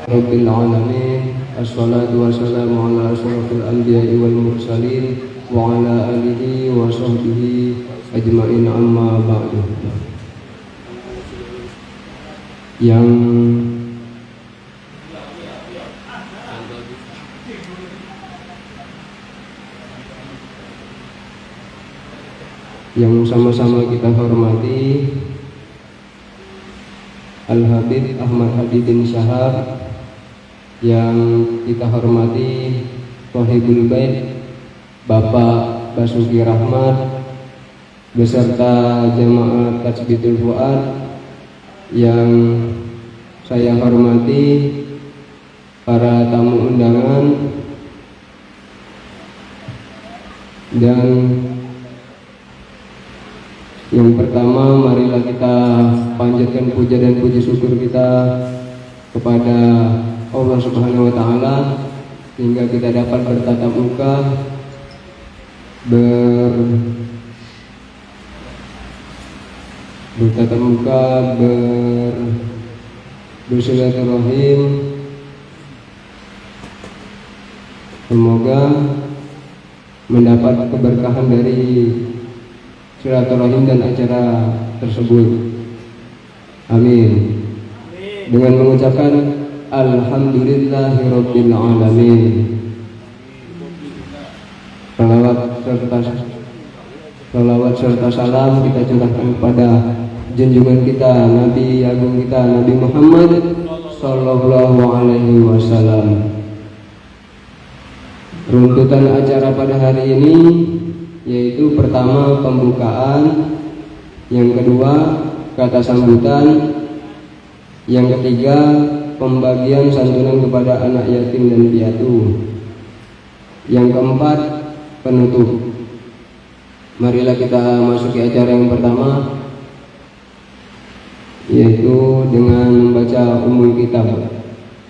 Rabbil alamin. Assalatu wassalamu ala asyrafil anbiya'i wal mursalin wa ala alihi wa sahbihi ajma'in, amma ba'du. Yang sama-sama kita hormati Al-Habib Ahmad Hadi bin Syahab, yang kita hormati Thahibul Bait Bapak Basuki Rahmat beserta jamaah Tasbitul Fuad, yang saya hormati para tamu undangan, dan yang pertama marilah kita panjatkan puja dan puji syukur kita kepada Allah Subhanahu wa Ta'ala hingga kita dapat bertatap muka, bersilaturahim. Semoga mendapat keberkahan dari silaturahim dan acara tersebut. Amin. Dengan mengucapkan Alhamdulillahirabbil alamin. Salawat serta salam kita curahkan kepada junjungan kita, Nabi agung kita, Nabi Muhammad sallallahu alaihi wasallam. Runtutan acara pada hari ini yaitu pertama pembukaan, yang kedua kata sambutan, yang ketiga pembagian santunan kepada anak yatim dan piatu, yang keempat penutup. Marilah kita masuki acara yang pertama, yaitu dengan membaca umul kitab.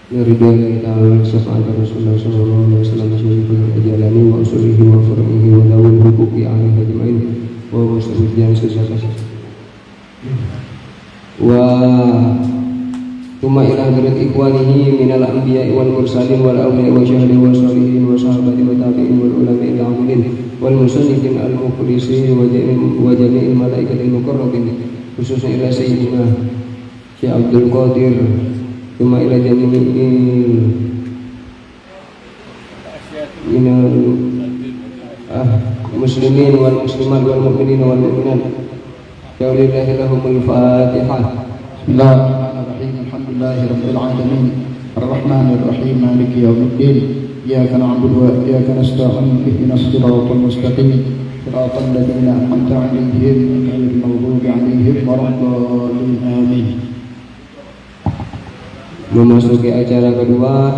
Ridwan kita syafaat Rasulullah sallallahu alaihi wasallam jalani wa usulihi wa furu'ihi wa dawul huquqi alaihi ajma'in wa usulihi sesakasa wa tuma ila hadrat ikhwanihi minal anbiya'i wal mursalin wal awliya'i wa syahidin wa sholihin wa sahabati wa tabi'in wal ulama'i al-amilin wal musannifin al-mukhlisin wa jami'il malaikatil muqarrabin, khususnya ila sayyidina Syekh Abdul Qadir, tuma ila jami'il minal muslimin wal muslimat wal mu'minin wal mu'minat. Ya lillahi lahumul fatihah. Bismillahirrahmanirrahim. Alhamdulillahirabbil alamin. Arrahmanir rahim. Maliki yaumiddin. Iyyaka na'budu wa iyyaka nasta'in. Ihdinas siratal mustaqim. Siratal ladzina an'amta 'alaihim ghairil maghdubi 'alaihim waladdallin. Amin. Memasuki acara kedua,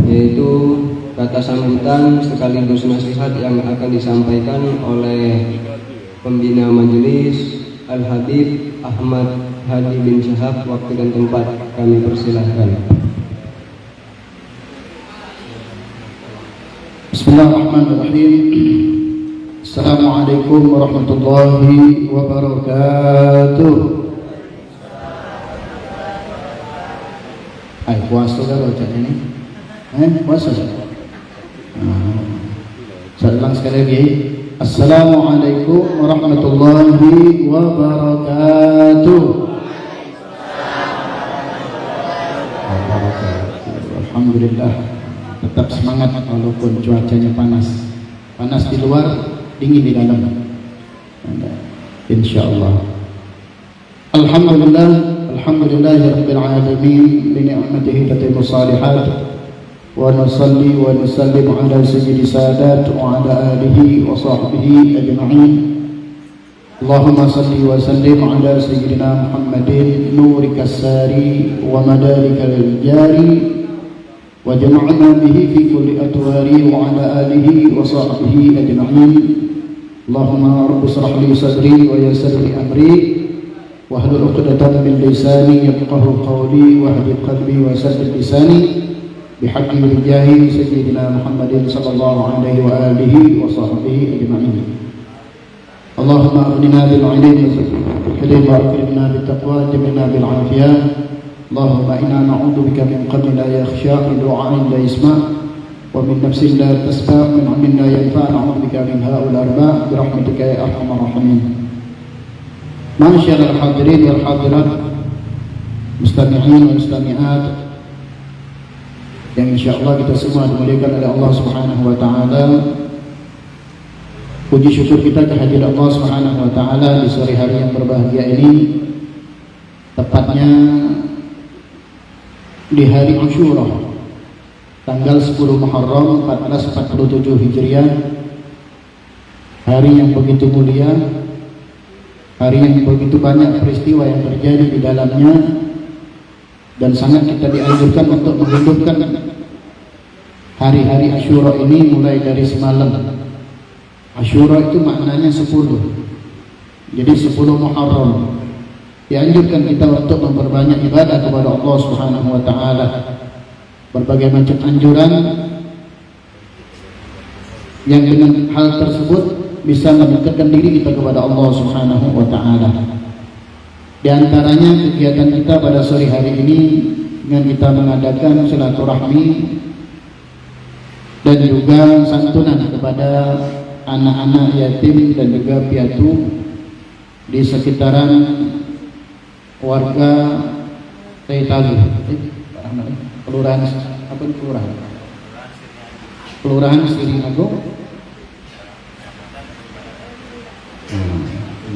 yaitu kata sambutan sekaligus nasihat yang akan disampaikan oleh pembina majelis Al-Habib Ahmad Hadi bin Syahab. Waktu dan tempat kami persilahkan. Bismillahirrahmanirrahim. Assalamualaikum warahmatullahi wabarakatuh. Puasa kan bacaan ini? Puasa. Saya ulang sekali lagi. Assalamualaikum warahmatullahi wabarakatuh. Alhamdulillah, tetap semangat walaupun cuacanya panas. Panas di luar, dingin di dalam. Insyaallah. Alhamdulillah, alhamdulillahirabbil alamin, bi ni'matihi tatimmu shalihat. Wa nusalli wa nusallim ala sayyidi sadat wa ala alihi wa sahbihi ajma'in. Allahumma salli wa sallim ala sayyidina Muhammadin nurikas sari wa madarikal jari وجمعنا به في كل أدواره وعلى آله وصحبه أجمعين. اللهم رب اشرح لي صدري ويسر لي أمري واحلل عقدة من لساني يفقهوا قولي واهد قلبي وسدد لساني بحق وجاه سيدنا محمد صلى الله عليه وآله وصحبه أجمعين. اللهم أغننا بالعلم والحلم وأكرمنا بالتقوى وجملنا بالعافية. اللهم إنا نعوذ بك من قلب لا يخشى، من دعاء لا يسمع، ومن نفس لا تسمع، من علم لا ينفع. نعوذ بك من هؤلاء الأربعة برحمتك يا أرحم الراحمين. Ma'asyiral hadirin wal hadirat, mustami'in wal mustami'at yang insyaallah kita semua dimuliakan oleh Allah Subhanahu wa taala. Puji syukur kita kehadirat Allah Subhanahu wa taala di sore hari yang berbahagia ini, tepatnya di hari Asyura tanggal 10 Muharram 1447 Hijriah, hari yang begitu mulia, hari yang begitu banyak peristiwa yang terjadi di dalamnya, dan sangat kita dianjurkan untuk menghidupkan hari-hari Asyura ini mulai dari semalam. Asyura itu maknanya 10, jadi 10 Muharram. Dianjurkan kita untuk memperbanyak ibadah kepada Allah Subhanahu wa taala. Berbagai macam anjuran yang dengan hal tersebut bisa mendekatkan diri kita kepada Allah Subhanahu wa taala. Di antaranya kegiatan kita pada sore hari ini dengan kita mengadakan silaturahmi dan juga santunan kepada anak-anak yatim dan juga piatu di sekitaran warga Seitalu, kelurahan apa itu kelurahan Siring Agung.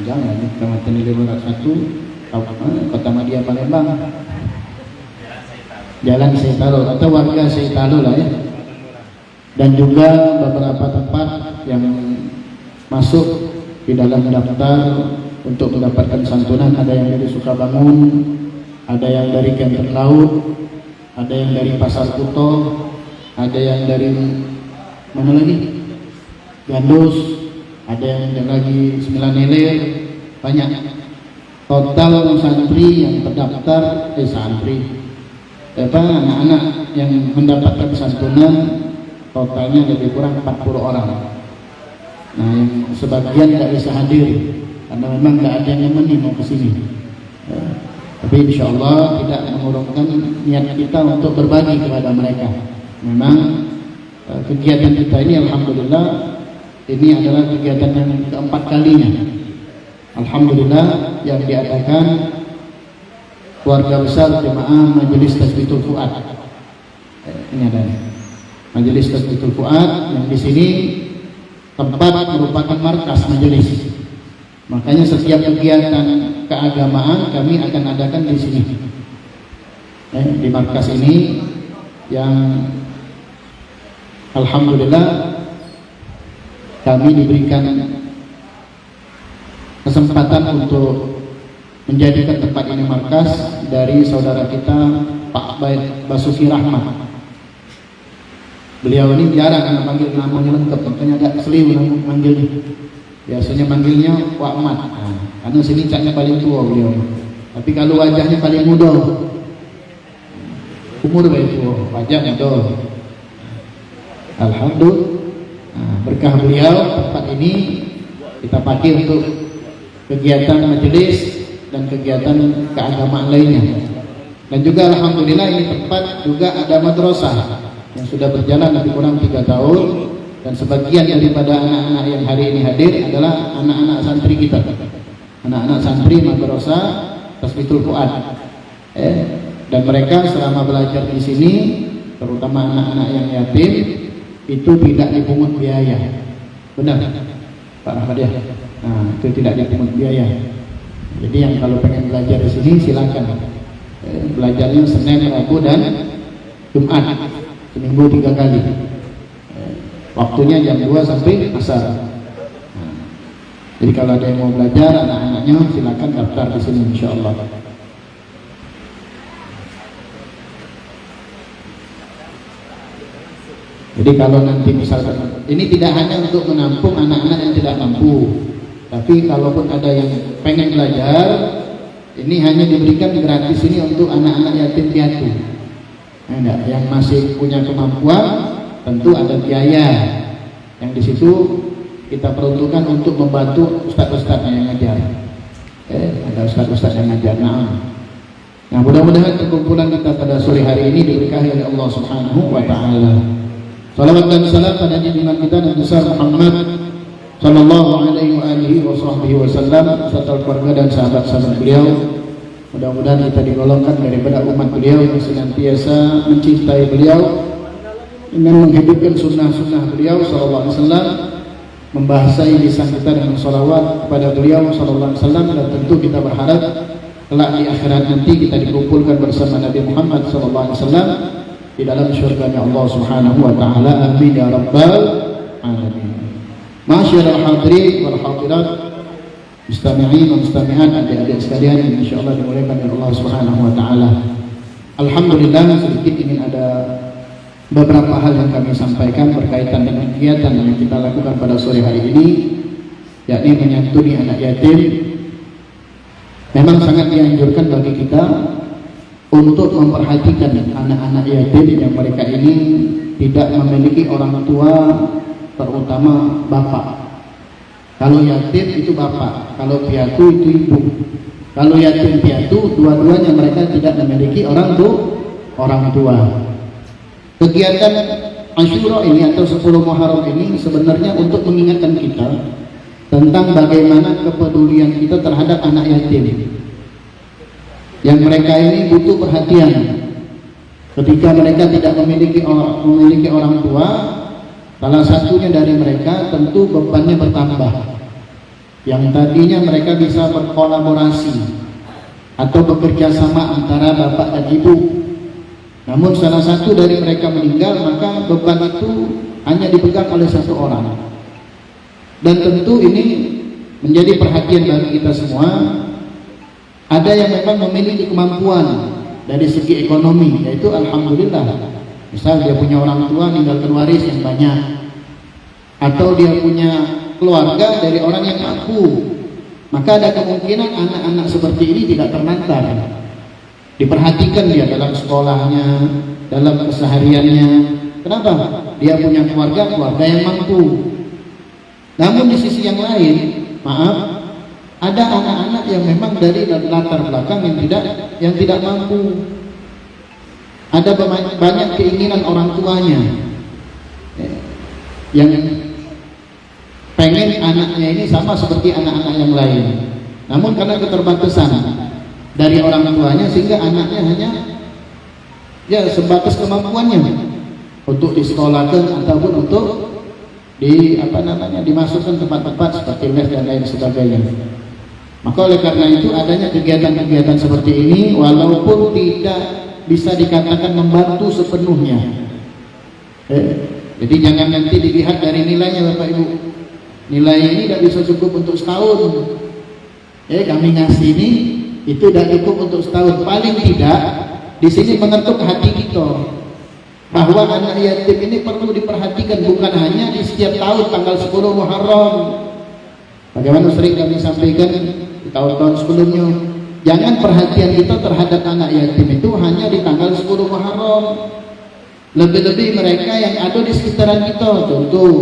Jangan ini Kecamatan Liburan 1, Kota Madia Palembang, Jalan Seitalu atau warga Seitalu lah ya. Dan juga beberapa tempat yang masuk di dalam daftar untuk mendapatkan santunan. Ada yang dari Sukabangun, ada yang dari Kenter Laut, ada yang dari Pasar Kuto, ada yang dari mana lagi? Gandus, ada yang lagi 9 Ilir, banyak. Total santri yang terdaftar anak-anak yang mendapatkan santunan totalnya lebih kurang 40 orang. Nah, yang sebagian tidak bisa hadir karena memang tidak ada yang nemenin mau kesini. Tapi insya Allah tidak mengurungkan niat kita untuk berbagi kepada mereka. Memang kegiatan kita ini alhamdulillah ini adalah kegiatan yang keempat kalinya. Alhamdulillah yang diadakan keluarga besar jemaah Majelis Tasbitul Fuad. Ini ada Majelis Tasbitul Fuad yang di sini tempat merupakan markas majelis. Makanya setiap kegiatan keagamaan kami akan adakan di sini. Di markas ini yang alhamdulillah kami diberikan kesempatan untuk menjadikan tempat ini markas dari saudara kita Pak Basuki Rahmat. Beliau ini jarang panggil namanya lengkap, makanya agak seliu manggilnya. Biasanya manggilnya Pak Mat, karena sini catnya paling tua beliau. Tapi kalau wajahnya paling muda, umur paling tua, wajah muda. Alhamdulillah, berkah beliau tempat ini kita pakai untuk kegiatan majelis dan kegiatan keagamaan lainnya. Dan juga alhamdulillah ini tempat juga ada madrasah yang sudah berjalan lebih kurang 3 tahun, dan sebagian daripada anak-anak yang hari ini hadir adalah anak-anak santri kita, anak-anak santri madrasah Tasbitul Fuad. Dan mereka selama belajar di sini, terutama anak-anak yang yatim, itu tidak dipungut biaya. Benar Pak Rahmat ya? Nah, itu tidak dipungut biaya. Jadi yang kalau pengen belajar di sini silakan. Belajarnya Senin, Rabu dan Jumat. Seminggu 3 kali. Waktunya jam 2 sampai asar. Jadi kalau ada yang mau belajar anak-anaknya silakan daftar di sini insyaallah. Jadi kalau nanti misalkan ini tidak hanya untuk menampung anak-anak yang tidak mampu, tapi kalaupun ada yang pengen belajar, ini hanya diberikan gratis ini untuk anak-anak yatim piatu. Nah, yang masih punya kemampuan tentu ada biaya yang di situ kita peruntukkan untuk membantu ustaz-ustaznya yang ngajar. Ada ustaz-ustaz yang ngajar. Nah, mudah-mudahan perkumpulan kita pada sore hari ini diberkahi oleh Allah Subhanahu wa taala. Salawat dan salam pada junjungan kita Nabi besar Muhammad sallallahu alaihi wasallam serta keluarga dan sahabat-sahabat beliau. Mudah-mudahan kita digolongkan daripada umat beliau yang senantiasa mencintai beliau dengan menghidupkan sunnah-sunnah beliau sallallahu alaihi wasallam, membahasai lisan kita dengan salawat kepada beliau sallallahu alaihi wasallam, dan tentu kita berharap kelak di akhirat nanti kita dikumpulkan bersama Nabi Muhammad sallallahu alaihi wasallam di dalam syurga Allah Subhanahu wa taala. Amin ya rabbal alamin. Masyaallah hadirin wal hadirat, mustami'in wa mustami'at, adik-adik sekalian yang insyaallah dimuliakan oleh Allah Subhanahu wa taala. Alhamdulillah, sedikit ingin ada beberapa hal yang kami sampaikan berkaitan dengan kegiatan yang kita lakukan pada sore hari ini, yakni menyantuni anak yatim. Memang sangat dianjurkan bagi kita untuk memperhatikan anak-anak yatim yang mereka ini tidak memiliki orang tua, terutama bapak. Kalau yatim itu bapak, kalau piatu itu ibu. Kalau yatim piatu, dua-duanya mereka tidak memiliki orang tua. Kegiatan Asyura ini atau 10 Muharram ini sebenarnya untuk mengingatkan kita tentang bagaimana kepedulian kita terhadap anak yatim, yang mereka ini butuh perhatian. Ketika mereka tidak memiliki orang tua, salah satunya dari mereka tentu bebannya bertambah. Yang tadinya mereka bisa berkolaborasi atau bekerja sama antara bapak dan ibu, namun salah satu dari mereka meninggal, maka beban itu hanya dipegang oleh satu orang. Dan tentu ini menjadi perhatian bagi kita semua. Ada yang memang memiliki kemampuan dari segi ekonomi, yaitu alhamdulillah, misal dia punya orang tua meninggalkan waris yang banyak, atau dia punya keluarga dari orang yang mampu, maka ada kemungkinan anak-anak seperti ini tidak terlantar. Diperhatikan dia dalam sekolahnya, dalam kesehariannya. Kenapa? Dia punya keluarga yang mampu. Namun di sisi yang lain, maaf, ada anak-anak yang memang dari latar belakang yang tidak mampu. Ada banyak keinginan orang tuanya yang pengen anaknya ini sama seperti anak-anak yang lain. Namun karena keterbatasan dari orang tuanya, sehingga anaknya hanya ya sebatas kemampuannya untuk disekolahkan ataupun untuk dimasukkan tempat-tempat seperti les dan lain sebagainya. Maka oleh karena itu adanya kegiatan-kegiatan seperti ini, walaupun tidak bisa dikatakan membantu sepenuhnya. Jadi jangan nanti dilihat dari nilainya Bapak Ibu. Nilai ini tidak bisa cukup untuk setahun. Kami ngasih ini itu tidak cukup untuk setahun. Paling tidak di sini mengetuk hati kita bahwa anak yatim ini perlu diperhatikan, bukan hanya di setiap tahun tanggal 10 Muharram. Bagaimana sering kami sampaikan di tahun-tahun sebelumnya, jangan perhatian kita terhadap anak yatim itu hanya di tanggal 10 Muharram. Lebih-lebih mereka yang ada di sekitaran kita. Contoh,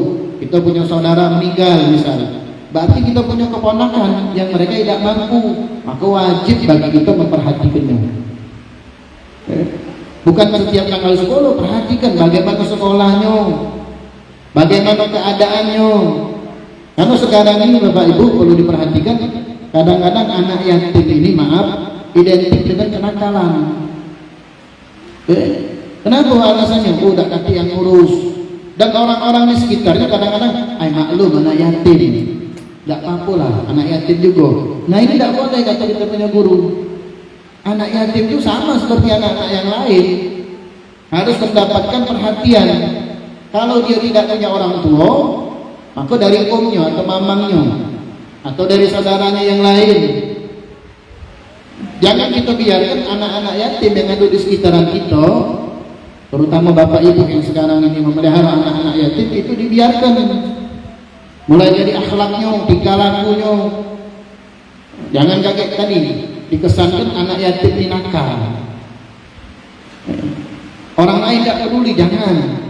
kita punya saudara meninggal misalnya, berarti kita punya keponakan yang mereka tidak mampu, maka wajib bagi kita memperhatikannya. Bukan setiap tanggal 10, perhatikan bagaimana sekolahnya, bagaimana keadaannya. Karena sekarang ini Bapak Ibu perlu diperhatikan, kadang-kadang anak yatim ini identik dengan kenakalan. Kenapa alasannya? Udah kaki yang urus. Dan orang-orang di sekitarnya kadang-kadang, maklum anak yatim, tidak apa-apa lah, anak yatim juga. Nah ini tidak boleh, kata kita punya guru. Anak yatim itu sama seperti anak-anak yang lain, harus mendapatkan perhatian. Kalau dia tidak punya orang tua, maka dari omnya atau mamangnya, atau dari saudaranya yang lain. Jangan kita biarkan anak-anak yatim yang ada di sekitaran kita terutama bapak ibu yang sekarang ini memelihara anak-anak yatim, itu dibiarkan. Mulai dari akhlaknya, tingkah lakunya. Jangan kaget tadi dikesankan anak yatim ini nakal. Orang lain tidak peduli, jangan.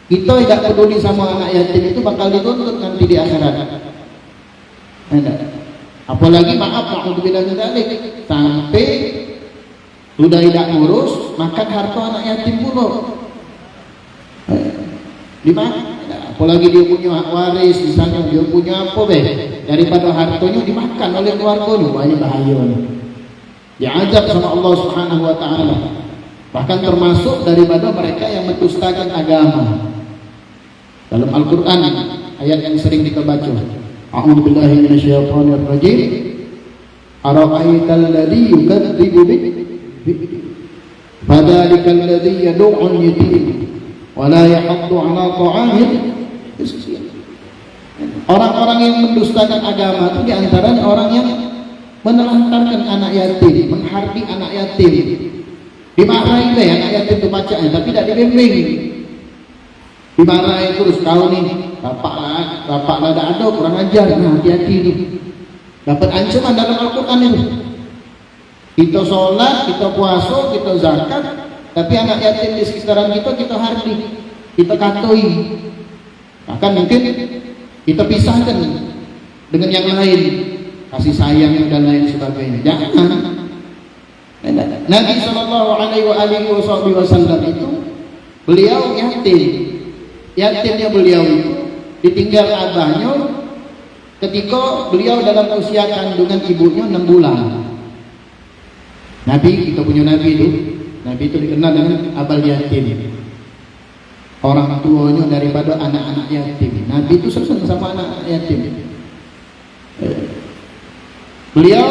Kita tidak peduli sama anak yatim itu bakal dituntut nanti di akhirat. Apalagi maaf, naudzubillah min dzalik, sampai sudah tidak ngurus makan harta anak yatim pula. Di mana? Apalagi dia punya hak waris, misalnya dia punya apa daripada hartanya dimakan oleh keluarganya, banyak bahaya. Diazab sama Allah Subhanahu wa taala. Bahkan termasuk daripada mereka yang mendustakan agama. Dalam Al-Qur'an ayat yang sering kita baca, A'udzu billahi minasyaitonir rajim. Ara'aital ladzi yukadzibu fadzalikal ladzi yad'ul yatim wa la yahuddu 'ala ta'amil miskin. Orang-orang yang mendustakan agama itu diantaranya orang yang menelantarkan anak yatim, menghardi anak yatim. Dimarahi deh anak yatim itu bacaan, tapi tidak dibimbing. Dimarahi terus, kau nih bapak ada kurang ajar, nah hati-hati nih. Dapat ancaman dalam Al-Quran itu. Kita sholat, kita puasa, kita zakat, tapi anak yatim di sekitaran kita hardi, kita katoi. Bahkan mungkin kita pisahkan dengan yang lain, kasih sayang dan lain sebagainya. Jangan. Nabi Shallallahu Alaihi Wasallam itu beliau yatimnya beliau itu ditinggal abahnya ketika beliau dalam usia kandungan ibunya 6 bulan. Nabi, kita punya Nabi itu dikenal dengan abal yatim, orang tuanya daripada anak-anak yatim. Nabi itu senang sama anak yatim. Beliau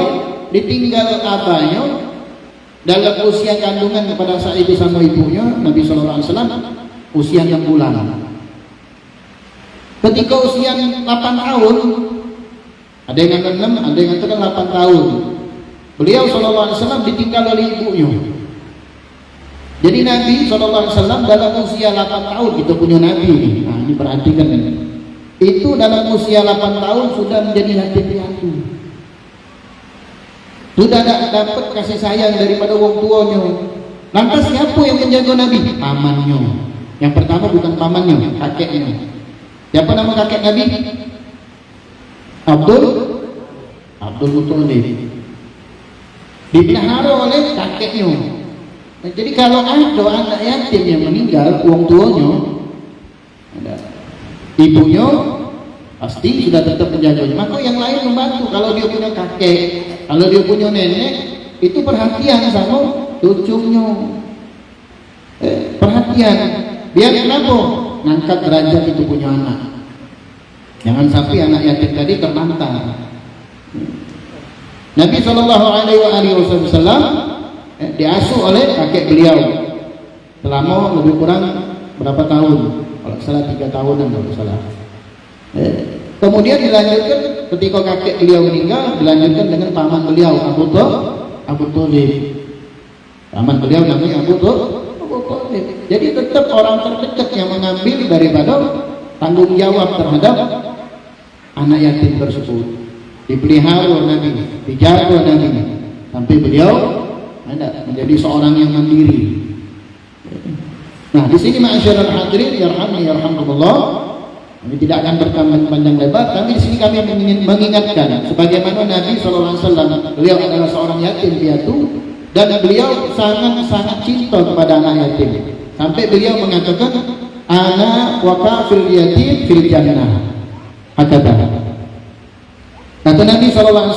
ditinggal abahnya dalam usia kandungan pada saat itu sama ibunya, Nabi Sallallahu Alaihi Wasallam usia 6 bulan. Ketika usia 8 tahun, ada yang 6, ada yang 8 tahun, beliau Sallallahu Alaihi Wasallam ditinggal oleh ibunya. Jadi Nabi Sallallahu Alaihi Wasallam dalam usia 8 tahun, kita punya Nabi nih. Nah, ini perhatikan ini. Itu dalam usia 8 tahun sudah menjadi yatim piatu. Sudah dapat kasih sayang daripada wong tuanya. Lantas siapa yang menjaga Nabi? Pamannya. Yang pertama bukan pamannya, kakeknya. Siapa nama kakek Nabi? Abdul Muthalib. Dipelihara oleh kakeknya. Nah, jadi kalau ada anak yatim yang meninggal, wong tuanya, ibunya pasti sudah tetap menjaganya. Maka yang lain membantu. Kalau dia punya kakek, kalau dia punya nenek, itu perhatian sama cucunya. Perhatian. Biar kenapa? Ngangkat derajat itu punya anak. Jangan sampai anak yatim tadi terlantar. Nabi Shallallahu Alaihi Wasallam diasuh oleh kakek beliau selama lebih kurang berapa tahun? Kalau salah 3 tahunan kalau salah. Kemudian dilanjutkan ketika kakek beliau meninggal, dilanjutkan dengan paman beliau Abu Thalib. Paman beliau namanya Abu Thalib. Jadi tetap orang terdekat yang mengambil daripada tanggung jawab terhadap anak yatim tersebut. Dipelihara Nabi, dijaga Nabi, sampai beliau menjadi seorang yang mandiri. Nah, di sini ma'asyiral hadirin yarhamni yarhamkumullah. Ini tidak akan berpanjang lebar, tapi di sini kami mengingatkan sebagaimana Nabi SAW, beliau adalah seorang yatim piatu dan beliau sangat cinta kepada anak yatim. Sampai beliau mengatakan, ana wa kafil yatim fil jannah. Hakata. Kata Nabi SAW,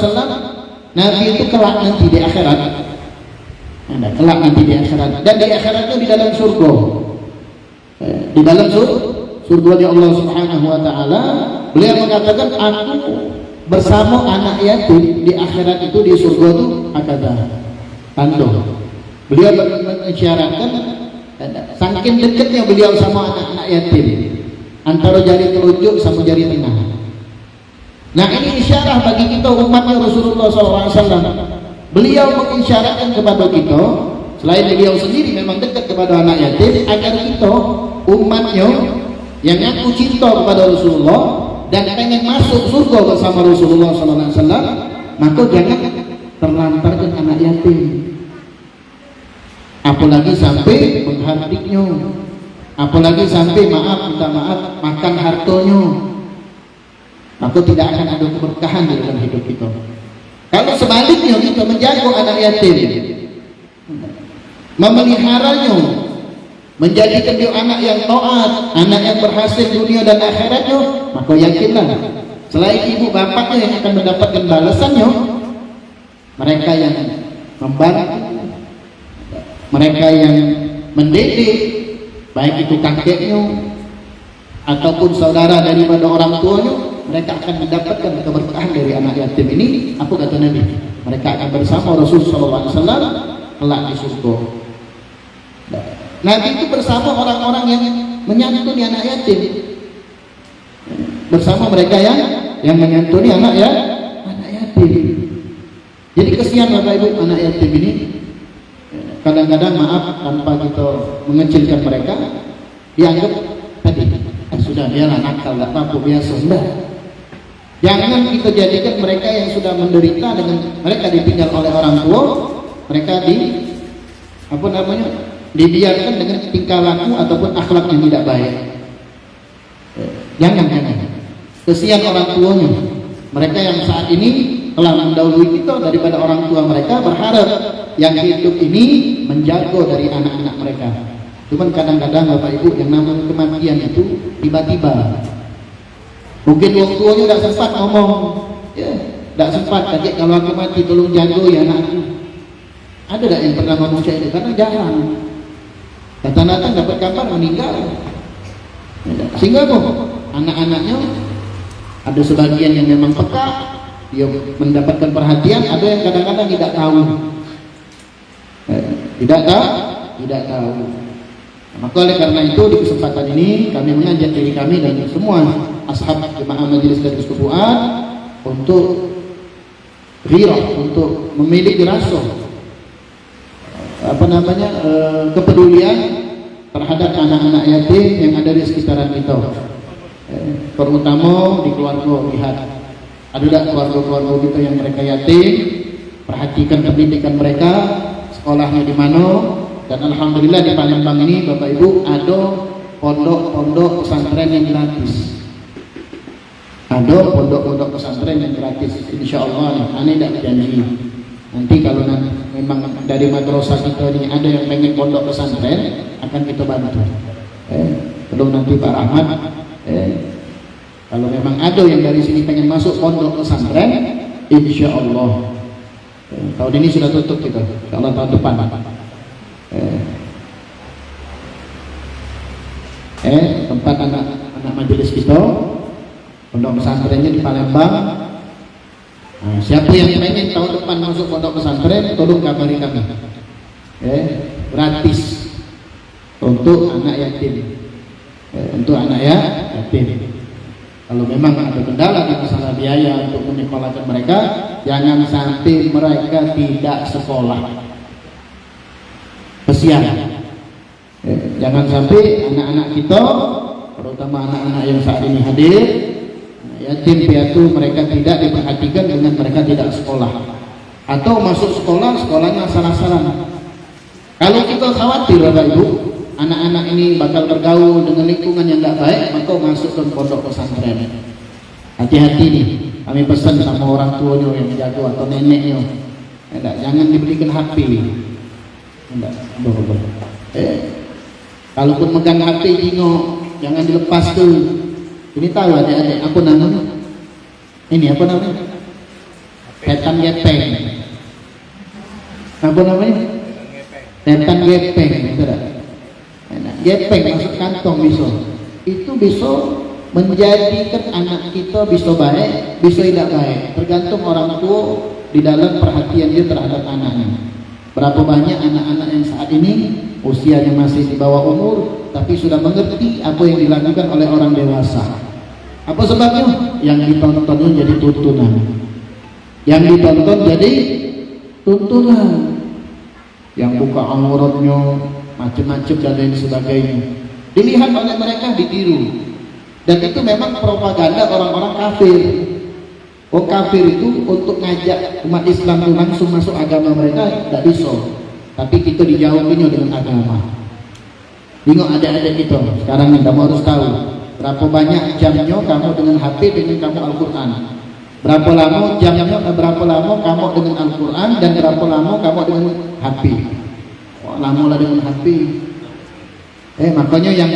Nabi itu kelak nanti di akhirat. Kelak nanti di akhirat. Dan di akhirat itu di dalam surga. Di dalam surga Allah Subhanahu wa taala, beliau mengatakan, aku bersama anak yatim di akhirat itu di surga itu akada. Tando. Beliau mengisyaratkan saking dekatnya beliau sama anak-anak yatim, antara jari telunjuk sama jari tengah. Nah, ini isyarat bagi kita umatnya Rasulullah SAW. Beliau mengisyaratkan kepada kita selain beliau sendiri memang dekat kepada anak yatim, agar kita umatnya yang ngaku cinta kepada Rasulullah dan pengen masuk surga bersama Rasulullah SAW, maka jangan terlantarkan anak yatim, apalagi sampai menghardiknya, apalagi sampai minta maaf makan hartonya, maka tidak akan ada keberkahan di dalam hidup kita. Kalau sebaliknya kita menjaga anak yatim, memeliharanya, menjadikan dia anak yang taat, anak yang berhasil dunia dan akhiratnya, maka yakinlah selain ibu bapaknya yang akan mendapatkan balasannya, mereka yang membantu, mereka yang mendidik, baik itu kakeknya ataupun saudara daripada orang tuanya, mereka akan mendapatkan keberkahan dari anak yatim ini. Apa kata Nabi? Mereka akan bersama Rasulullah SAW kelak di surga. Nabi itu bersama orang-orang yang menyantuni anak yatim, bersama mereka yang menyantuni anak yatim. Jadi kesian Bapak Ibu, anak yatim ini kadang-kadang maaf tanpa kita mengecilkan mereka, dianggap tadi sudah dia lah nakal, gak apa-apa, biasa. Enggak. Jangan kita jadikan mereka yang sudah menderita dengan mereka ditinggal oleh orang tua, mereka dibiarkan dengan tingkah laku ataupun akhlak yang tidak baik. Jangan. Kesian orang tuanya, mereka yang saat ini telah mendahului kita daripada orang tua mereka, berharap yang hidup ini menjaga dari anak-anak mereka. Cuman kadang-kadang Bapak Ibu, yang namanya kematian itu tiba-tiba. Mungkin orang tuanya tidak sempat ngomong, tidak sempat, kakek kalau aku mati tolong jaga ya anakku. Ada tak yang pernah ngomong saya itu? Karena jarang. Datang-datang dapat kabar meninggal. Sehingga anak-anaknya ada sebagian yang memang peka, dia mendapatkan perhatian, ada yang kadang-kadang tidak tahu. Tidak tahu. Maka oleh karena itu di kesempatan ini kami mengajak diri kami dan semua ashab jemaah majelis Darus Fuad untuk ghirah, untuk memiliki rasa kepedulian terhadap anak-anak yatim yang ada di sekitaran kita, terutama di keluarga. Lihat, ada tak keluarga-keluarga kita yang mereka yatim, perhatikan pendidikan mereka, sekolahnya di mana. Dan alhamdulillah di Palembang ini Bapak Ibu ada pondok-pondok pesantren yang gratis. Ada pondok-pondok pesantren yang gratis. Insya Allah ane tidak janji. Nanti kalau memang dari madrasah kita ini ada yang pengen pondok pesantren, akan kita bantu. Belum nanti Pak Rahmat. Kalau memang ada yang dari sini pengen masuk pondok pesantren, insya Allah. Tahun ini sudah tutup kita. Insya Allah tahun depan. Tempat anak majelis kita, pondok pesantrennya di Palembang. Siapa yang pengen tahun depan masuk pondok pesantren, tolong kabari kami. Gratis untuk anak yatim. Kalau memang ada kendala di masalah biaya untuk menyekolahkan mereka, jangan sampai mereka tidak sekolah. Kesian. Jangan sampai anak-anak kita, terutama anak-anak yang saat ini hadir, yatim piatu, mereka tidak diperhatikan dengan mereka tidak sekolah, atau masuk sekolah, sekolahnya asal-asalan. Kalau kita khawatir Bapak Ibu, anak-anak ini bakal bergaul dengan lingkungan yang tidak baik, maka masuk ke pondok pesantren. Hati-hati nih, kami pesan sama orang tuanya yang jago atau neneknya, jangan dibelikan HP. Kalaupun megang HP jingo, jangan dilepas tuh. Ini tahu adik-adik apa namanya? Ini apa namanya? Setan gepeng. Apa namanya? Setan gepeng, tidak? Gepeng masuk kantong bisa. Itu bisa menjadikan anak kita bisa baik, bisa tidak baik. Tergantung orang tua di dalam perhatian dia terhadap anaknya. Berapa banyak anak-anak yang saat ini usianya masih di bawah umur, tapi sudah mengerti apa yang dilakukan oleh orang dewasa. Apa sebabnya? Yang ditontonnya jadi tuntunan. Yang ditonton jadi tuntunan. yang buka auratnya macam-macam dan lain sebagainya. Dilihat oleh mereka, ditiru. Dan itu memang propaganda orang-orang kafir. Orang kafir itu untuk ngajak umat Islam itu langsung masuk agama mereka tidak bisa. Tapi kita dijawabnya dengan agama. Tengok adik-adik kita sekarang ini, kamu harus tahu berapa banyak jamnya kamu dengan HP dengan kamu Al-Quran. Berapa lama jamnya, berapa lama kamu dengan Al-Quran, dan berapa lama kamu dengan HP. Wah, lama lah dengan HP. Makanya yang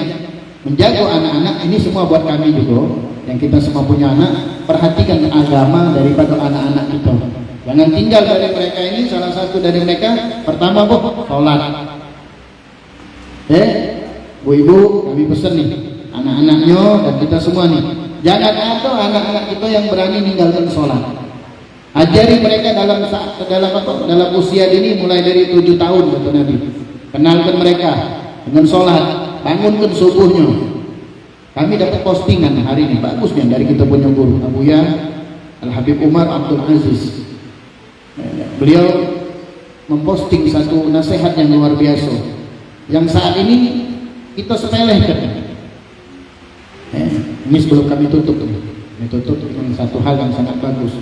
menjaga anak-anak ini semua buat kami juga, yang kita semua punya anak, perhatikan agama daripada anak-anak kita. Jangan tinggal dari mereka ini. Salah satu dari mereka pertama sholat. Bu-ibu, kami pesan nih anak-anaknya dan kita semua nih, jangan ada anak-anak kita yang berani meninggalkan sholat. Ajari mereka dalam usia ini mulai dari 7 tahun kata Nabi. Kenalkan mereka dengan sholat, bangunkan subuhnya. Kami dapat postingan hari ini bagusnya dari kita punya guru Abuya Al-Habib Umar Abdul Aziz. Beliau memposting satu nasihat yang luar biasa, yang saat ini kita sepelekan. Ini sebelum kami tutup, dengan satu hal yang sangat bagus.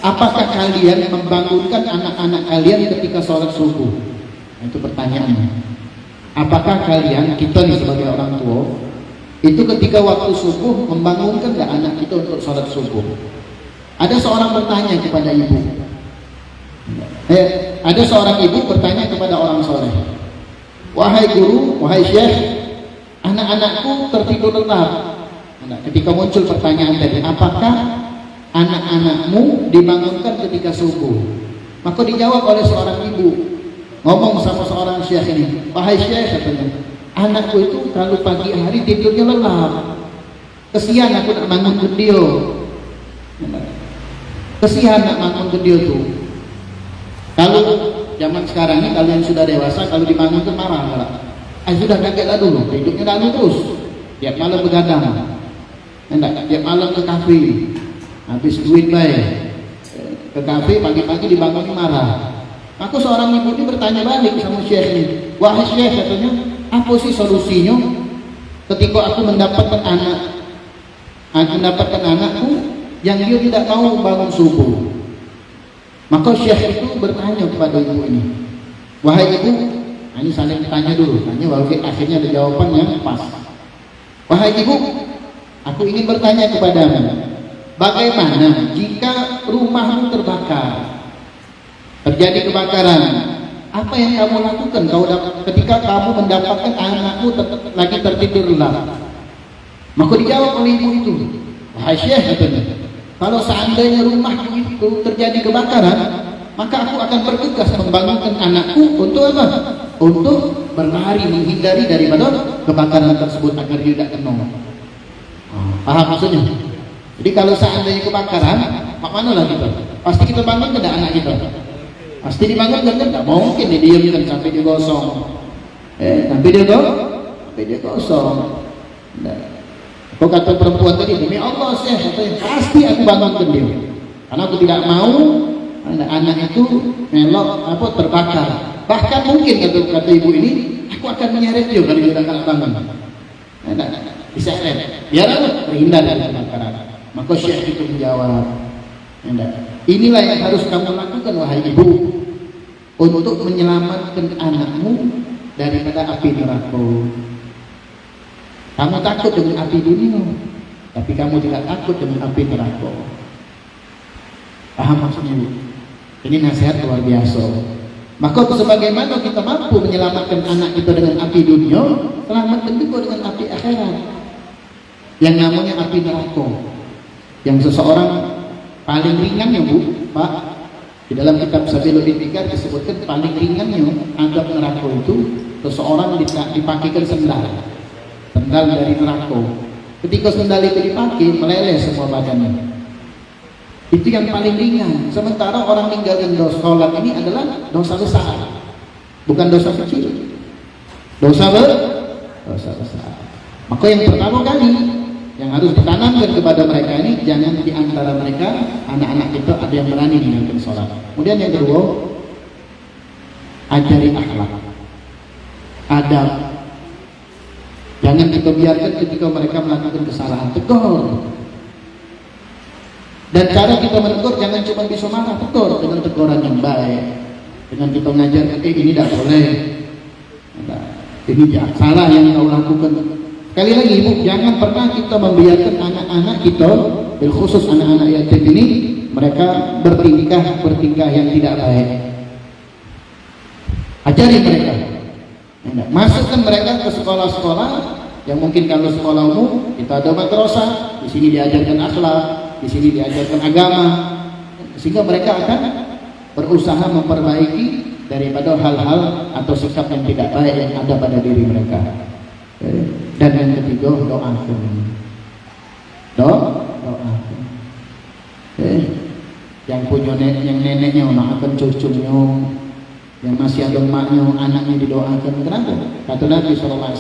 Apakah kalian membangunkan anak-anak kalian ketika sholat subuh? Itu pertanyaannya. Apakah kalian, kita nih sebagai orang tua, itu ketika waktu subuh membangunkan nggak anak kita untuk sholat subuh? Ada seorang bertanya kepada ibu. Ada seorang ibu bertanya kepada orang soleh. Wahai guru, wahai syekh, anak-anakku tertidur lelap. Ketika muncul pertanyaan tadi, apakah anak-anakmu dibangunkan ketika subuh? Maka dijawab oleh seorang ibu, ngomong sama seorang syekh ini, wahai syekh, katanya, anakku itu kalau pagi hari tidurnya lelap. Kesian aku nak bangun dia. Kesian nak bangun dia tuh. Kalau zaman sekarang ini, kalau yang sudah dewasa, kalau dibangun itu marah malah. Sudah kagetlah dulu, hidupnya lalu terus. Tiap malam begadang, tiap malam ke kafe, habis duit baik ke kafe, pagi-pagi dibangun marah. Maka seorang ibu ini bertanya balik sama syekh ini, wahai syekh, katanya, apa sih solusinya ketika aku mendapatkan anakku yang dia tidak mau bangun subuh? Maka syekh itu bertanya kepada ibu ini, wahai ibu, ini saling tanya dulu, tanya baru akhirnya ada jawaban yang pas. Wahai ibu, aku ingin bertanya kepadamu, bagaimana jika rumahmu terbakar, terjadi kebakaran, apa yang kamu lakukan ketika kamu mendapatkan anakmu lagi tertidur lelap? Maka dijawab oleh ibu itu, wahai syekh, katanya, kalau seandainya rumahku itu terjadi kebakaran, maka aku akan bergegas membangunkan anakku untuk apa? Untuk berlari menghindari daripada kebakaran tersebut agar dia tidak kena. Paham maksudnya? Jadi kalau seandainya kebakaran, mana lah kita? Pasti kita bangunkan anak kita. Pasti dibangunkan, kan? Tidak mungkin didiamkan sampai dia gosong. Sampai dia gosong. Kau kata perempuan tadi, demi Allah syekh, pasti aku bangunkan dia, karena aku tidak mau anak itu melok terbakar. Bahkan mungkin kata ibu ini, aku akan menyeret dia kalau dia tidak bangun. Diseret, biar terhindar dari kebakaran. Maka syekh itu menjawab, inilah yang harus kamu lakukan wahai ibu, untuk menyelamatkan anakmu daripada api neraka. Kamu takut dengan api dunia, tapi kamu tidak takut dengan api neraka. Paham maksudnya? Ini nasihat luar biasa. Maka sebagaimana kita mampu menyelamatkan anak kita dengan api dunia, selamatkan juga dengan api akhirat, yang namanya api neraka. Yang seseorang paling ringan ya Bu, Pak, di dalam kitab Sabilul Intikar disebutkan paling ringannya azab neraka itu seseorang dipakaikan sendal dari neraka. Ketika sendal itu dipakai, meleleh semua badannya. Itu yang paling ringan. Sementara orang meninggalkan dosa sholat ini adalah dosa besar, bukan dosa kecil. Dosa besar. Maka yang pertama kali yang harus ditanamkan kepada mereka ini, jangan di antara mereka anak-anak kita ada yang berani meninggalkan sholat. Kemudian yang kedua, ajari akhlak, adab. Jangan kita biarkan ketika mereka melakukan kesalahan, tegur. Dan cara kita menegur jangan cuma bisa marah, tegur dengan teguran yang baik. Dengan kita mengajarkan, ini tidak boleh, ini salah yang kau lakukan. Sekali lagi ibu, jangan pernah kita membiarkan anak-anak kita, khusus anak-anak yatim ini, mereka bertingkah yang tidak baik. Ajari mereka, masukkan mereka ke sekolah-sekolah yang mungkin kalau sekolah umum kita ada madrasah, di sini diajarkan akhlak, di sini diajarkan agama, sehingga mereka akan berusaha memperbaiki daripada hal-hal atau sikap yang tidak baik yang ada pada diri mereka. Dan yang ketiga, doakan. Doakan. Yang punya yang neneknya doakan cucunya, yang masih ada emaknya, anaknya didoakan. Kenapa? Kata Nabi SAW,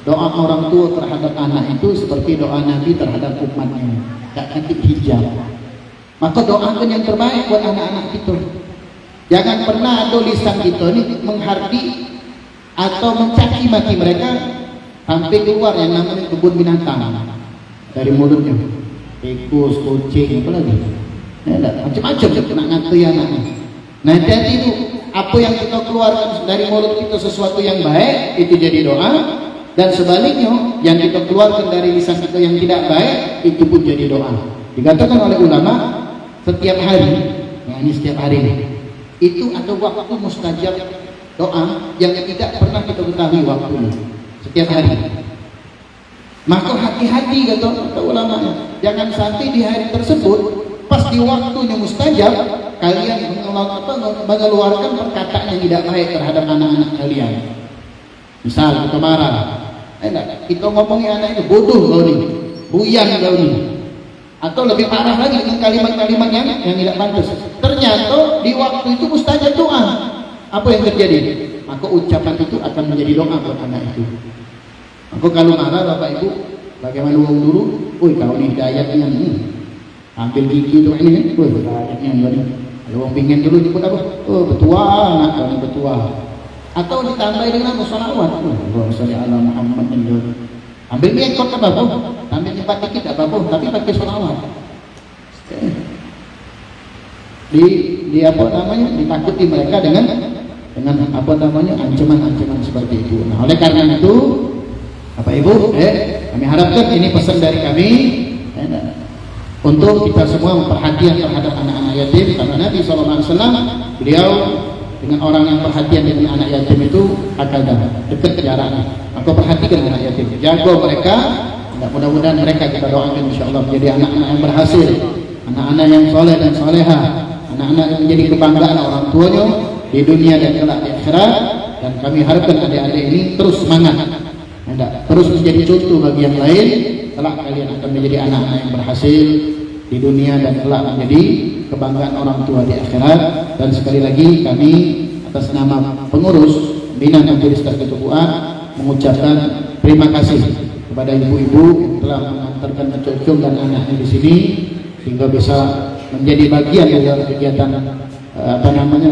doa orang tua terhadap anak itu seperti doa Nabi terhadap umatnya, tak nanti hijab. Maka doakan yang terbaik buat anak-anak kita. Jangan pernah ada lisan kita ini menghardi atau mencaci maki mereka sampai keluar yang namanya kebun binatang dari mulutnya, tikus, kucing, apa lagi, macam-macam nak ngatai anaknya. Nah, jadi itu apa yang kita keluarkan dari mulut kita sesuatu yang baik itu jadi doa, dan sebaliknya yang kita keluarkan dari lisan kita yang tidak baik itu pun jadi doa. Dikatakan oleh ulama setiap hari, nah ini setiap hari nih, itu ada waktu mustajab doa yang tidak pernah kita ketahui waktunya setiap hari. Maka hati-hati kata ulama, jangan sampai di hari tersebut pas di waktunya mustajab kalian mengeluarkan perkataan yang tidak baik terhadap anak-anak kalian. Misal kita marah, kita ngomongi anak itu bodoh kau nih, buyang kau nih, atau lebih parah lagi dengan kalimat-kalimat yang tidak pantas. Ternyata di waktu itu mustajab doa. Apa yang terjadi? Maka ucapan itu akan menjadi doa buat anak itu. Maka kalau marah Bapak Ibu, bagaimana uang dulu? Kau ni hidayatnya ambil gigi tu ini, hidayatnya ni. Kalau orang pingin dulu nyebut apa? Betua, anak kau ni betua. Atau ditambah dengan musholawat. Allahumma sholli ala Muhammad. Ambil mengikut apa pun, ambil cepat dikit apa pun, tapi pakai sholawat. Di apa namanya? Ditakuti mereka dengan apa namanya? Ancaman-ancaman seperti itu. Nah, oleh karena itu, Bapak Ibu, kami harapkan ini pesan dari kami untuk kita semua memperhatian terhadap anak-anak yatim, karena Nabi SAW beliau dengan orang yang perhatian dengan anak yatim itu akan dekat jaraknya. Maka perhatikan anak yatim, jaga mereka. Mudah-mudahan mereka kita doakan insyaallah menjadi anak-anak yang berhasil, anak-anak yang soleh dan soleha, anak-anak yang menjadi kebanggaan orang tuanya di dunia dan kelak di akhirat. Dan kami harapkan adik-adik ini terus semangat, terus menjadi contoh bagi yang lain. Kelak kalian akan menjadi anak-anak yang berhasil di dunia dan kelak menjadi kebanggaan orang tua di akhirat. Dan sekali lagi kami atas nama pengurus Bina Majelis Tazkiyah Fuad mengucapkan terima kasih kepada ibu-ibu yang telah mengantarkan cucu dan anaknya di sini sehingga bisa menjadi bagian dari kegiatan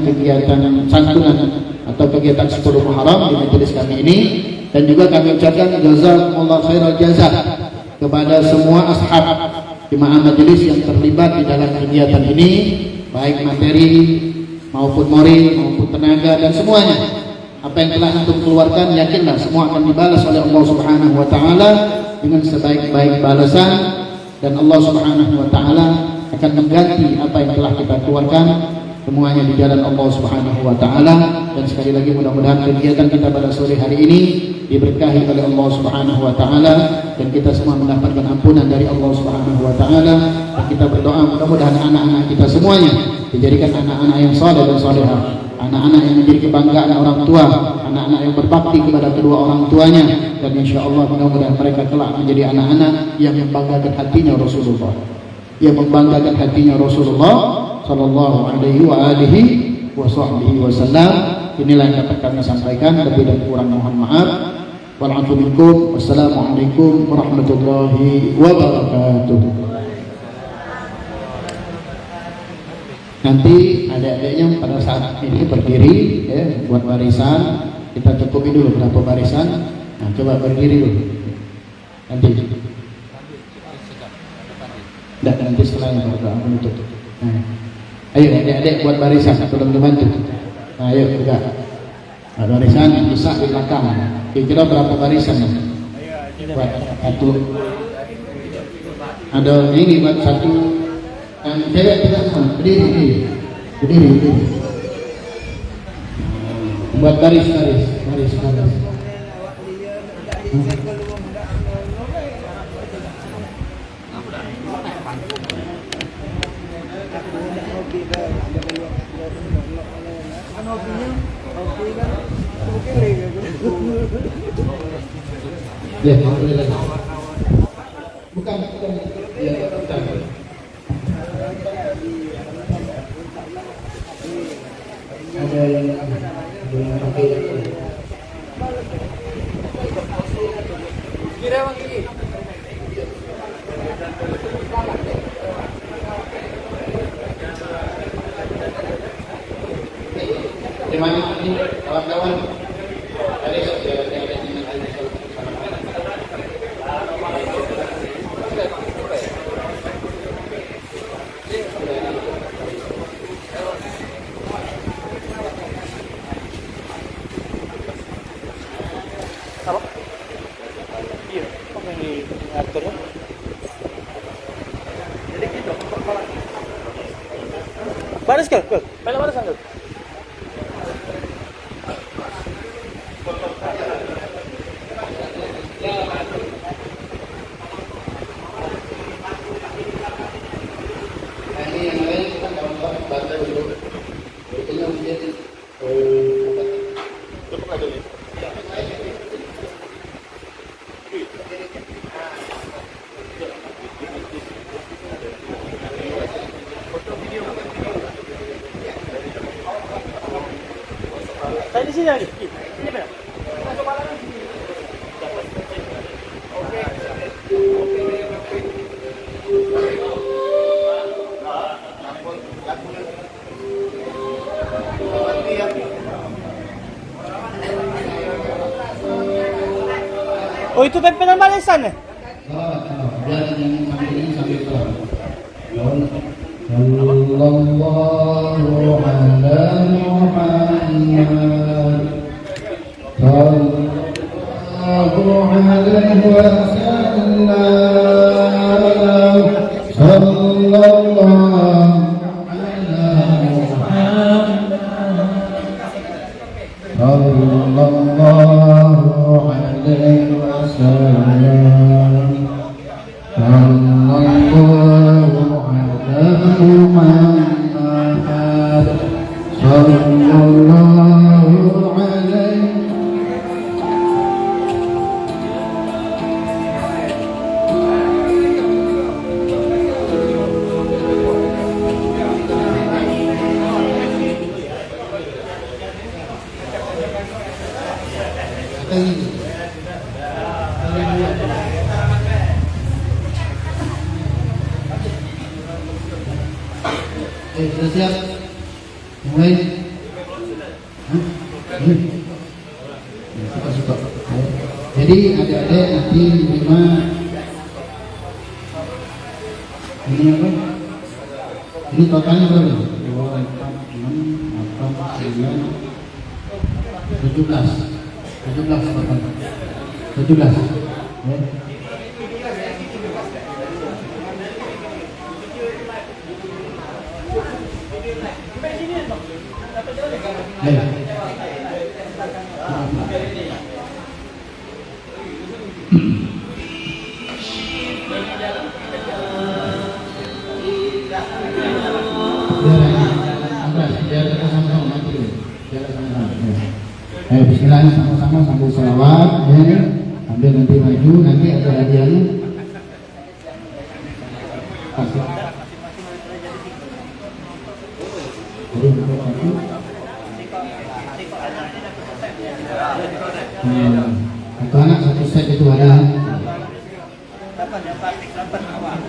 kegiatan santunan atau kegiatan 10 Muharram di majelis kami ini. Dan juga kami ucapkan jazakumullah khairal jazaa kepada semua ashab jemaah majelis yang terlibat di dalam kegiatan ini, baik materi maupun moral maupun tenaga dan semuanya. Apa yang telah antum keluarkan, yakinlah semua akan dibalas oleh Allah Subhanahu wa taala dengan sebaik-baik balasan, dan Allah Subhanahu wa taala akan mengganti apa yang telah kita keluarkan semuanya di jalan Allah Subhanahu wa taala. Dan sekali lagi mudah-mudahan kegiatan kita pada sore hari ini diberkahi oleh Allah Subhanahu wa taala dan kita semua mendapatkan ampunan dari Allah Subhanahu wa taala. Dan kita berdoa mudah-mudahan anak-anak kita semuanya dijadikan anak-anak yang saleh dan salehah, anak-anak yang menjadi kebanggaan orang tua, anak-anak yang berbakti kepada kedua orang tuanya, dan insyaallah mudah-mudahan mereka kelak menjadi anak-anak yang membanggakan hatinya Rasulullah, yang membanggakan hatinya Rasulullah sallallahu alaihi wa alihi wa sahbihi wasallam. Inilah yang dapat kami sampaikan, lebih dan kurang mohon maaf. Wassalamualaikum warahmatullahi wabarakatuh. Nanti adik-adiknya pada saat ini berdiri ya, buat barisan. Kita cukupi dulu berapa barisan. Nah, coba berdiri dulu. Nanti. Tidak, nanti setelah ini doa menutup. Nah, ayo adik-adik buat barisan, tolong dibantu. Nah, ayo juga. Nah, barisan yang bisa di belakang. Kira-kira berapa barisan? Buat satu. Ada ini buat satu. Yang cewek tidak sama. Berdiri. Buat baris. Ya, bukan. Ya, bukan. Ada yang pakai kira bang ini. Terima kasih kawan-kawan. Baris ke? Pala baris ke? Ini yang lain kita kawan-kawan baca dulu. Itu menjadi Saya di sini lagi. Sini benar. Masuk pala lagi. Oh, itu pimpinan barisan eh? biar yang sampai ini sampai kelar. Sallallahu ala Muhammad sallallahu alaihi wasallam sallallahu ala Muhammad sallallahu alaihi wasallam sallallahu ala Muhammad sallallahu alaihi. Sudah siap? Mulai? Suka-suka. Jadi adik-adik nanti menerima ini apa? Ini totalnya berapa? 2, 4, 6, 8, 9, 17 total. 17 ya. Ayo. Ayo bismillah sama-sama sambil selawat ya. Sambil nanti maju, nanti ada hadiahnya. Satu anak satu set itu ada.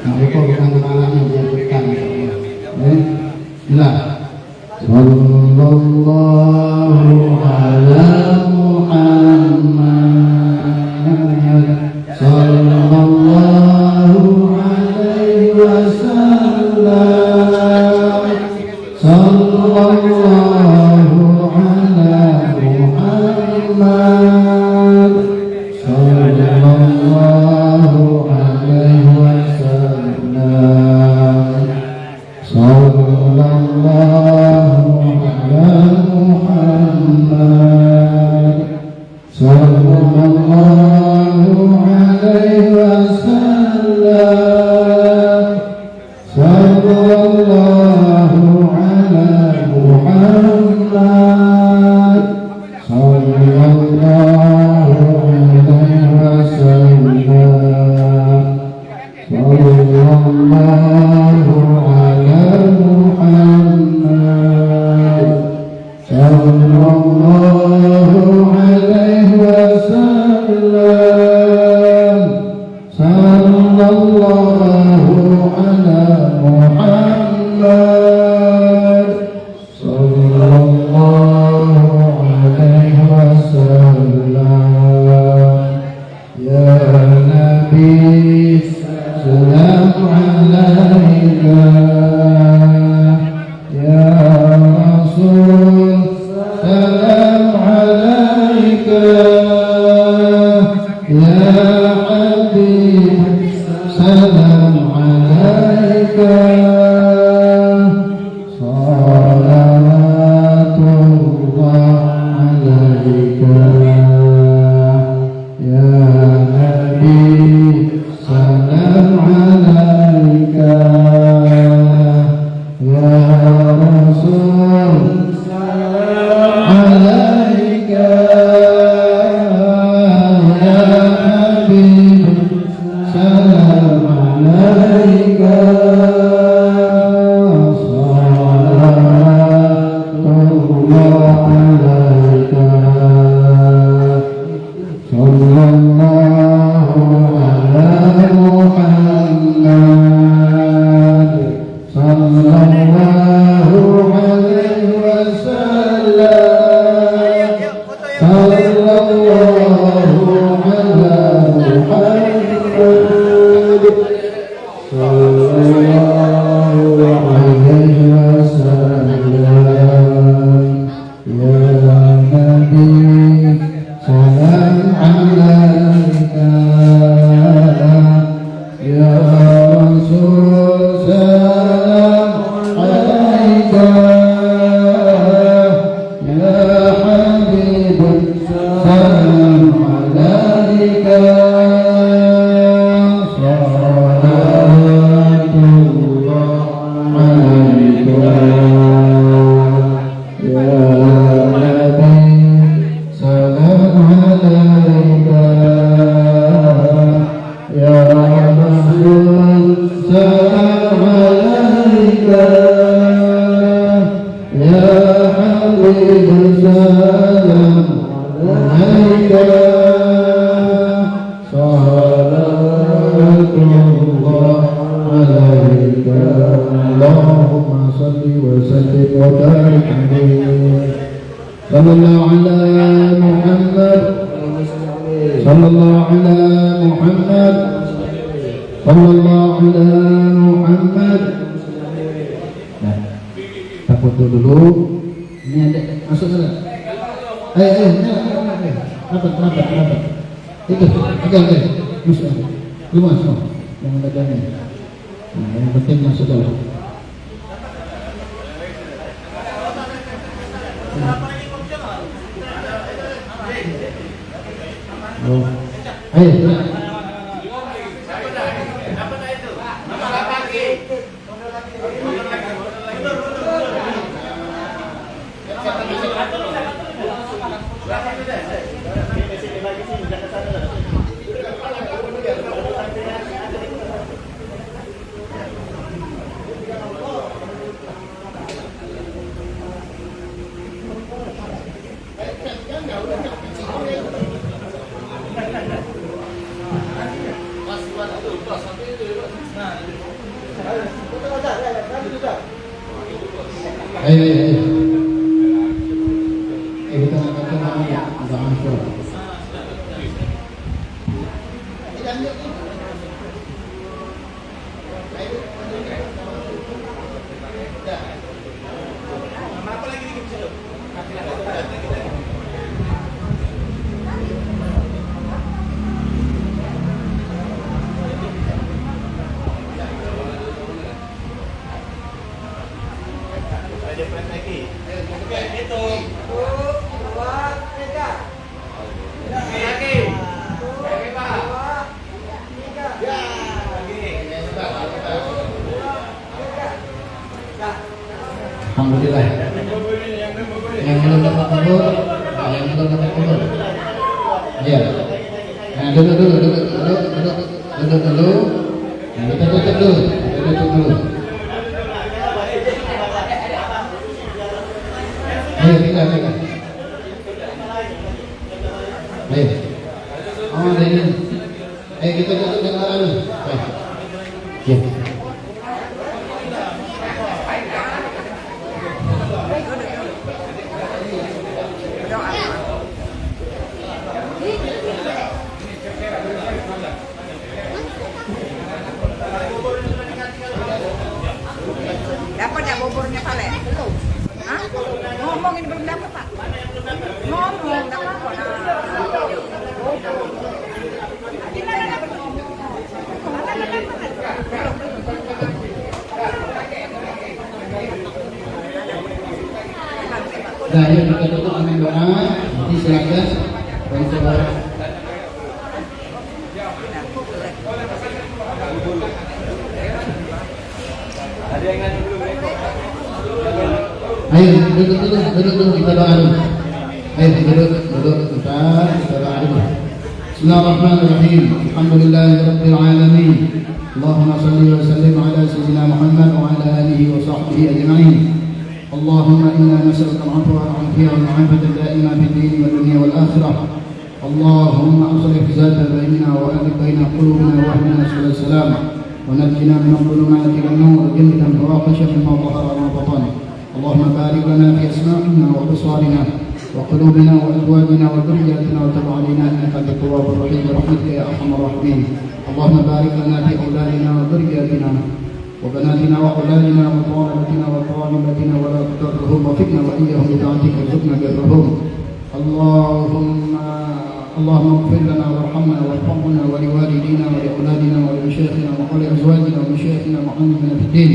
Nah, ekor bukan kepalanya dia tekan. Nah, sallallahu ala Muhammad, sallallahu alaihi wasallam, sallallahu ala Muhammad, sallallahu alaihi wasallam, sallallahu ala Muhammad, sallallahu alaihi wasallam, sallallahu ala Muhammad, sallallahu alaihi wasallam, sallallahu ala Muhammad, sallallahu alaihi wasallam, sallallahu ala Muhammad, sallallahu alaihi wasallam. Ya Nabi, salam alaika. Ya Rasul, salam alaika. Ya Habib, salam alaika. Salatullah alaika. Ya Nabi, salam alaika. Ya Rasul, salam alaika. Ya Habib, salam alaika. Salatullah alaika. Sallallahu ala Muhammad, sallallahu alaihi wasallam, sallallahu ala Muhammad, sallallahu alaihi wasallam. Ya Nabi, salam alaika. Ya Rasul, salam alaika. Ya Habib, salam alaika. Salatullah alaika. Ya Nabi, salam alaika. Ya Rasul, salam alaika. Ya Habib, salam alaika. Salatullah alaika. Allahumma salli wa sallim wa barik alaihi. Sallallahu ala Muhammad, sallallahu ala Muhammad, sallallahu ala Muhammad. Nah, kita foto dulu. Ini ada masuk nggak? Kenapa? Itu, agak. Masuk. Lu masuk. Yang dagangnya. Nah, yang penting masuk dulu. Oh. Ayo. Ayo. Kita akan Asyura. Alhamdulillah. Yang belum dapat kubur, yang belum dapat kubur. Ya. Nah, duduk dulu. Nah, kita tutup dulu. Ayo kita. Ayo. Oh, ini. Ayo kita tutup dengan anu. Ya. Dapat ya buburnya Pale? Hah? Ngomong ini belum dapat Pak? Ngomong dapat kok. Nah, yuk kita tutup dengan doa. Nanti silakan mencoba. Ayo duduk dulu kita doa dulu. Ayo duduk kita doa dulu. Bismillahirrahmanirrahim. Alhamdulillahirabbil alamin. Allahumma shalli wa sallim ala sayyidina Muhammad wa ala alihi wa sahbihi ajma'in. Allahumma inna nas'aluka al-'afwa wal 'afiyata wal 'afiyata da'ima fid din wad dunya wal akhirah. Allahumma aslih zata bainana wa alif baina qulubina wa ahdina subul salam. ونجنا من الظلمات إلى النور جنة فواحش مما ظهر وما بطن. اللهم بارك لنا في أسماعنا وأبصارنا وقلوبنا وأزواجنا وذرياتنا وتب علينا إنك أنت التواب الرحيم برحمتك يا أرحم الراحمين. اللهم بارك لنا في أولادنا وذرياتنا وبناتنا وأولادنا وطالبتنا وطالبتنا ولا تضرهم وفقنا وإياهم بطاعتك وارزقنا برهم. اللهم اغفر لنا وارحمنا وارحمنا ولوالدينا ولأولادنا ولمشايخنا ولأزواجنا ومشايخنا وعلمنا في الدين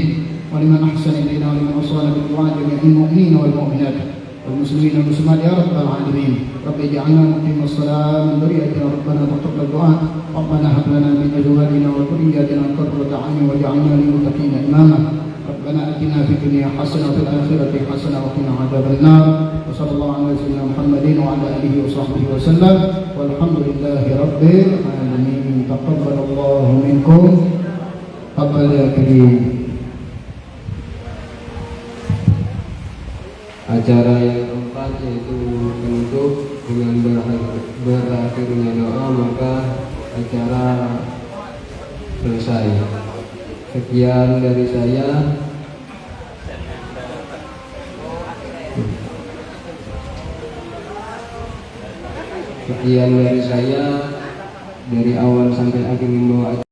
ولمن أحسن إلينا ولمن أوصانا بالدعاء جميع المؤمنين والمؤمنات والمسلمين والمسلمات يا رب العالمين. رب اجعلنا مقيم الصلاة من ذريتنا ربنا تقبل دعاء ربنا هب لنا من أزواجنا وذرياتنا قرة أعين واجعلنا للمتقين إماما. ربنا آتنا في الدنيا حسنة وفي الآخرة حسنة وقنا عذاب النار. وصلى الله على سيدنا محمد وعلى آله وصحبه وسلم والحمد لله رب العالمين. تقبل الله منكم. تقبل يا كريم. Acara yang keempat yaitu penutup dengan berakhirnya doa, maka acara selesai. Sekian dari saya. Sekian dari saya dari awal sampai akhir membawa